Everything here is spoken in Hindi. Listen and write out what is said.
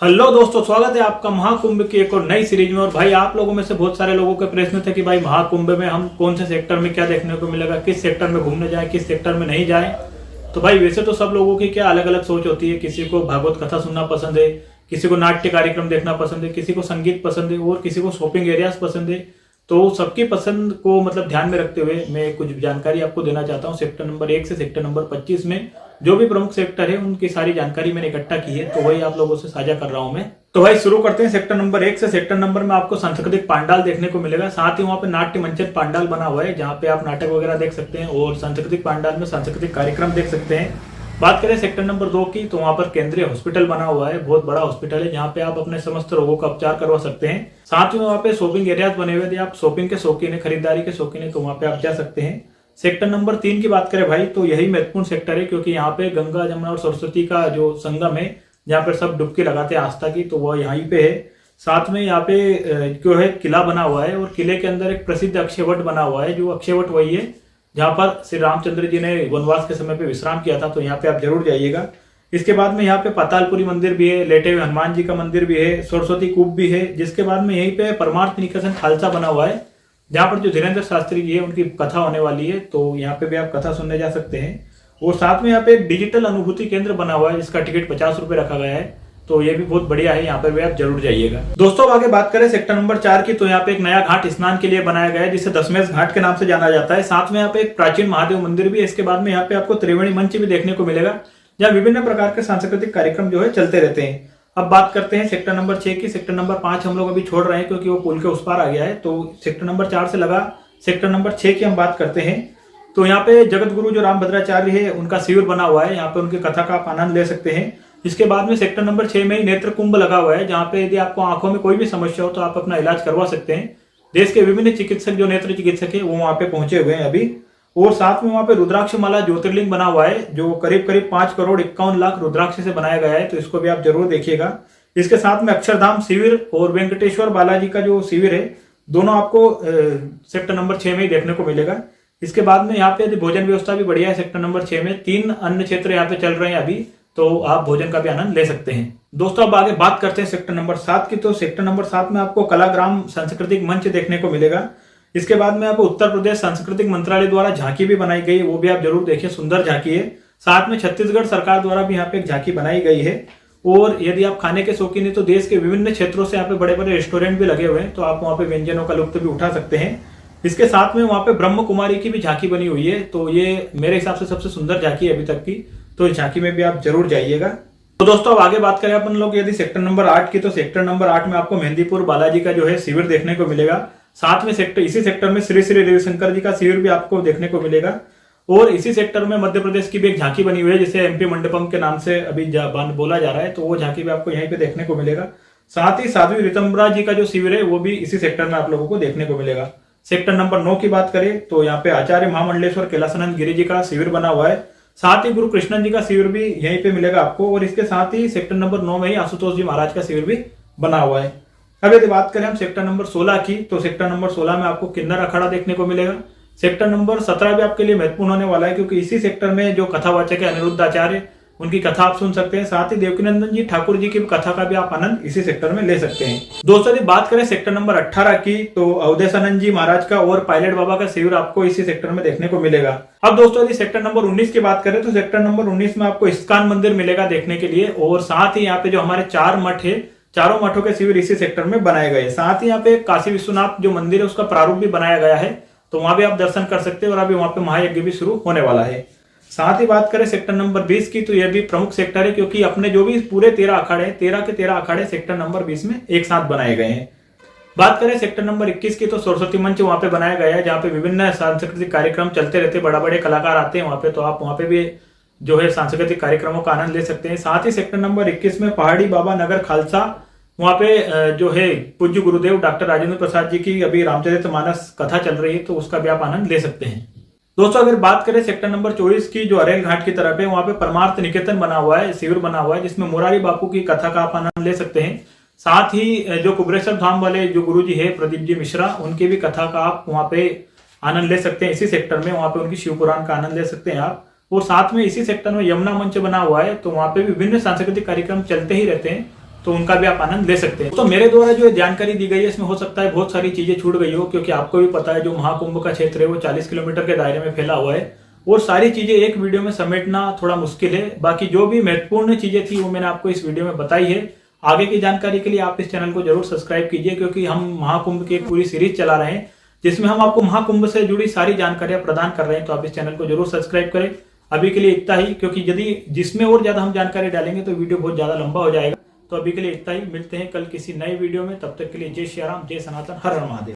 हेलो दोस्तों, स्वागत है आपका महाकुंभ की एक और नई सीरीज में। और भाई, आप लोगों में से बहुत सारे लोगों के प्रश्न थे कि भाई महाकुंभ में हम कौन से सेक्टर में क्या देखने को मिलेगा, किस सेक्टर में घूमने जाए, किस सेक्टर में नहीं जाए। तो भाई वैसे तो सब लोगों की क्या अलग अलग सोच होती है। किसी को भागवत कथा सुनना पसंद है, किसी को नाट्य कार्यक्रम देखना पसंद है, किसी को संगीत पसंद है और किसी को शॉपिंग एरियाज पसंद है। तो सबकी पसंद को ध्यान में रखते हुए मैं कुछ जानकारी आपको देना चाहता हूँ। सेक्टर नंबर 1 से सेक्टर नंबर 25 में जो भी प्रमुख सेक्टर है उनकी सारी जानकारी मैंने इकट्ठा की है, तो वही आप लोगों से साझा कर रहा हूं मैं। तो भाई शुरू करते हैं सेक्टर नंबर 1 से। सेक्टर नंबर में आपको सांस्कृतिक पांडाल देखने को मिलेगा, साथ ही वहां पे नाट्य मंचन पांडाल बना हुआ है जहां पे आप नाटक वगैरह देख सकते हैं और सांस्कृतिक पांडाल में सांस्कृतिक कार्यक्रम देख सकते हैं। बात करें सेक्टर नंबर 2 की, तो वहां पर केंद्रीय हॉस्पिटल बना हुआ है, बहुत बड़ा हॉस्पिटल है जहां पे आप अपने समस्त रोगों का उपचार करवा सकते हैं। साथ ही वहां पे शॉपिंग एरियाज बने हुए थे, आप शॉपिंग के शौकीन है, खरीदारी के शौकीन है, तो वहां पे आप जा सकते हैं। सेक्टर नंबर 3 की बात करें भाई, तो यही महत्वपूर्ण सेक्टर है क्योंकि यहाँ पे गंगा जमुना और सरस्वती का जो संगम है जहाँ पे सब डुबकी लगाते हैं आस्था की, तो वह यहीं पे है। साथ में यहाँ पे जो है किला बना हुआ है और किले के अंदर एक प्रसिद्ध अक्षयवट बना हुआ है, जो अक्षयवट वही है जहाँ पर श्री रामचंद्र जी ने वनवास के समय पे विश्राम किया था, तो यहाँ पे आप जरूर जाइएगा। इसके बाद में यहाँ पे पातालपुरी मंदिर भी है, लेटे हुए हनुमान जी का मंदिर भी है, सरस्वती कूप भी है। जिसके बाद में यहीं पे परमार्थ निकेतन खालसा बना हुआ है जहाँ पर जो धीरेन्द्र शास्त्री जी है उनकी कथा होने वाली है, तो यहाँ पे भी आप कथा सुनने जा सकते हैं। और साथ में यहाँ पे एक डिजिटल अनुभूति केंद्र बना हुआ है जिसका टिकट 50 रुपए रखा गया है, तो ये भी बहुत बढ़िया है, यहाँ पर भी आप जरूर जाइएगा। दोस्तों आगे बात करें सेक्टर नंबर 4 की, तो यहाँ पे एक नया घाट स्नान के लिए बनाया गया है जिसे दशमेश घाट के नाम से जाना जाता है। साथ में यहाँ पे एक प्राचीन महादेव मंदिर भी है। इसके बाद में यहाँ पे आपको त्रिवेणी मंच भी देखने को मिलेगा जहाँ विभिन्न प्रकार के सांस्कृतिक कार्यक्रम जो है चलते रहते हैं। अब बात करते हैं सेक्टर नंबर 6 की। सेक्टर नंबर 5 हम लोग अभी छोड़ रहे हैं क्योंकि वो पुल के उस पार आ गया है, तो सेक्टर नंबर 4 से लगा सेक्टर नंबर 6 की हम बात करते हैं। तो यहाँ पे जगत गुरु जो रामभद्राचार्य है उनका शिविर बना हुआ है, यहाँ पे उनकी कथा का आप आनंद ले सकते हैं। इसके बाद में सेक्टर नंबर 6 में ही नेत्र कुंभ लगा हुआ है जहाँ पे यदि आपको आंखों में कोई भी समस्या हो तो आप अपना इलाज करवा सकते हैं। देश के विभिन्न चिकित्सक जो नेत्र चिकित्सक है वो वहाँ पे पहुंचे हुए हैं अभी। और साथ में वहाँ पे रुद्राक्ष माला ज्योतिर्लिंग बना हुआ है जो करीब करीब 5,51,00,000 रुद्राक्ष से बनाया गया है, तो इसको भी आप जरूर देखिएगा। इसके साथ में अक्षरधाम शिविर और वेंकटेश्वर बालाजी का जो शिविर है दोनों आपको सेक्टर नंबर 6 में ही देखने को मिलेगा। इसके बाद में यहाँ पे यदि भोजन व्यवस्था भी बढ़िया है सेक्टर नंबर 6 में, 3 अन्य क्षेत्र यहाँ पे चल रहे हैं अभी, तो आप भोजन का भी आनंद ले सकते हैं। दोस्तों अब आगे बात करते हैं सेक्टर नंबर 7 की। तो सेक्टर नंबर 7 में आपको कलाग्राम सांस्कृतिक मंच देखने को मिलेगा। इसके बाद में आपको उत्तर प्रदेश सांस्कृतिक मंत्रालय द्वारा झांकी भी बनाई गई है, वो भी आप जरूर देखिए, सुंदर झांकी है। साथ में छत्तीसगढ़ सरकार द्वारा भी यहाँ पे एक झांकी बनाई गई है। और यदि आप खाने के शौकीन है तो देश के विभिन्न क्षेत्रों से यहाँ पे बड़े बड़े रेस्टोरेंट भी लगे हुए हैं, तो आप वहाँ पे व्यंजनों का लुत्फ भी उठा सकते हैं। इसके साथ में वहाँ पे ब्रह्म कुमारी की भी झांकी बनी हुई है, तो ये मेरे हिसाब से सबसे सुंदर झांकी है अभी तक की, तो इस झांकी में भी आप जरूर जाइएगा। तो दोस्तों अब आगे बात करें अपन लोग यदि सेक्टर नंबर 8 की, तो सेक्टर नंबर 8 में आपको मेहंदीपुर बालाजी का जो है शिविर देखने को मिलेगा। साथ में इसी सेक्टर में श्री श्री रविशंकर जी का शिविर भी आपको देखने को मिलेगा। और इसी सेक्टर में मध्य प्रदेश की भी एक झांकी बनी हुई है जिसे एमपी मंडपम के नाम से अभी बोला जा रहा है, तो वो झांकी भी आपको यहीं पे देखने को मिलेगा। साथ ही साध्वी ऋतंबरा जी का जो शिविर है वो भी इसी सेक्टर में आप लोगों को देखने को मिलेगा। सेक्टर नंबर 9 की बात करें तो यहाँ पे आचार्य महामंडलेश्वर कैलासानंद गिरी जी का शिविर बना हुआ है। साथ ही गुरु कृष्णन जी का शिविर भी यहीं पे मिलेगा आपको। और इसके साथ ही सेक्टर नंबर 9 में ही आशुतोष जी महाराज का शिविर भी बना हुआ है। अब यदि बात करें हम सेक्टर नंबर 16 की, तो सेक्टर नंबर 16 में आपको किन्नर अखाड़ा देखने को मिलेगा। सेक्टर नंबर 17 भी आपके लिए महत्वपूर्ण होने वाला है क्योंकि इसी सेक्टर में जो कथावाचक है अनिरुद्ध आचार्य, उनकी कथा आप सुन सकते हैं। साथ ही देवकीनंदन जी ठाकुर जी की कथा का भी आप आनंद इसी सेक्टर में ले सकते हैं। दोस्तों यदि बात करें सेक्टर नंबर 18 की, तो अवधेशानंद जी महाराज का और पायलट बाबा का शिविर आपको इसी सेक्टर में देखने को मिलेगा। अब दोस्तों यदि सेक्टर नंबर 19 की बात करें तो सेक्टर नंबर 19 में आपको इस्कॉन मंदिर मिलेगा देखने के लिए। और साथ ही यहाँ पे जो हमारे 4 मठ है, चारों मठों के शिविर इसी सेक्टर में बनाए गए। साथ ही यहाँ पे काशी विश्वनाथ जो मंदिर है उसका प्रारूप भी बनाया गया है, तो वहां भी आप दर्शन कर सकते हैं। और अभी वहां पे महायज्ञ भी शुरू होने वाला है। साथ ही बात करें सेक्टर नंबर 20 की, तो यह भी प्रमुख सेक्टर है क्योंकि अपने जो भी पूरे 13 अखाड़े 13 के 13 अखाड़े सेक्टर नंबर 20 में एक साथ बनाए गए हैं। बात करें सेक्टर नंबर 21 की, तो सरस्वती मंच वहां पे बनाया गया है जहाँ पे विभिन्न सांस्कृतिक कार्यक्रम चलते रहते हैं, बड़ा बड़े कलाकार आते हैं वहां पे, तो आप वहां पे भी जो है सांस्कृतिक कार्यक्रमों का आनंद ले सकते हैं। साथ ही सेक्टर नंबर 21 में पहाड़ी बाबा नगर खालसा, वहां पे जो है पूज्य गुरुदेव डॉक्टर राजेंद्र प्रसाद जी की अभी रामचरितमानस कथा चल रही है, तो उसका भी आप आनंद ले सकते हैं। दोस्तों अगर बात करें सेक्टर नंबर 24 की, जो अरेल घाट की तरफ है, वहां पे परमार्थ निकेतन बना हुआ है, शिविर बना हुआ है जिसमें मुरारी बापू की कथा का आप आनंद ले सकते हैं। साथ ही जो कुबरेश्वर धाम वाले जो गुरु जी है प्रदीप जी मिश्रा, उनकी भी कथा का आप वहां पे आनंद ले सकते हैं इसी सेक्टर में। वहां पे उनकी शिव पुराण का आनंद ले सकते हैं आप। और साथ में इसी सेक्टर में यमुना मंच बना हुआ है, तो वहां पे भी विभिन्न सांस्कृतिक कार्यक्रम चलते ही रहते हैं। तो उनका भी आप आनंद ले सकते हैं। तो मेरे द्वारा जो जानकारी दी गई है इसमें हो सकता है बहुत सारी चीजें छूट गई हो, क्योंकि आपको भी पता है जो महाकुंभ का क्षेत्र है वो 40 किलोमीटर के दायरे में फैला हुआ है और सारी चीजें एक वीडियो में समेटना थोड़ा मुश्किल है। बाकी जो भी महत्वपूर्ण चीजें थी वो मैंने आपको इस वीडियो में बताई है। आगे की जानकारी के लिए आप इस चैनल को जरूर सब्सक्राइब कीजिए, क्योंकि हम महाकुंभ की एक पूरी सीरीज चला रहे हैं जिसमें हम आपको महाकुंभ से जुड़ी सारी जानकारियां प्रदान कर रहे हैं। तो आप इस चैनल को जरूर सब्सक्राइब करें। अभी के लिए इतना ही, क्योंकि यदि जिसमें और ज्यादा हम जानकारी डालेंगे तो वीडियो बहुत ज्यादा लंबा हो जाएगा। तो अभी के लिए इतना ही, मिलते हैं कल किसी नए वीडियो में। तब तक के लिए जय श्री राम, जय सनातन, हर हर महादेव।